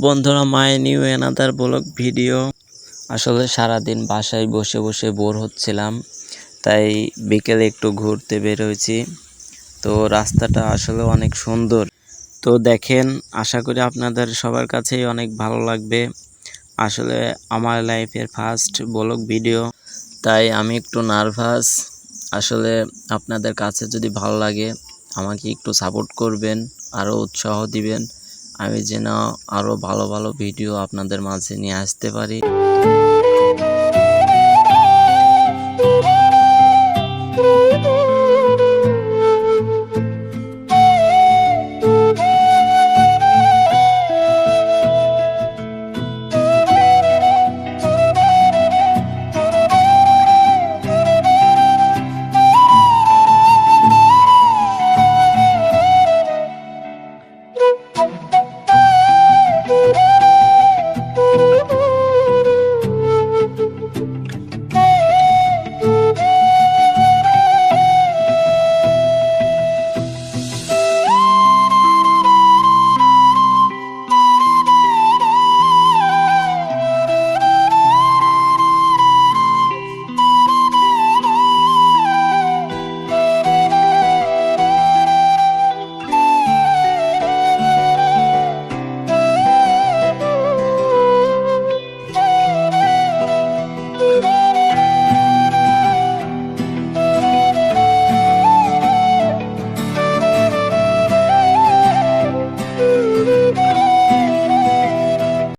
বন্ধুরা, my new another blog video. আসলে সারাদিন বাসায় বসে বসে বোর হচ্ছিলাম, তাই বিকেলে একটু ঘুরতে বের হয়েছি। তো রাস্তাটা আসলে অনেক সুন্দর। তো দেখেন, আশা করি আপনাদের সবার কাছেই অনেক ভালো লাগবে। আসলে আমার লাইফের ফার্স্ট ব্লগ ভিডিও, তাই আমি একটু নার্ভাস। আসলে আপনাদের কাছে যদি ভালো লাগে আমাকে একটু সাপোর্ট করবেন, আরও উৎসাহ দিবেন, আমি যেন আরও ভালো ভালো ভিডিও আপনাদের মাঝে নিয়ে আসতে পারি।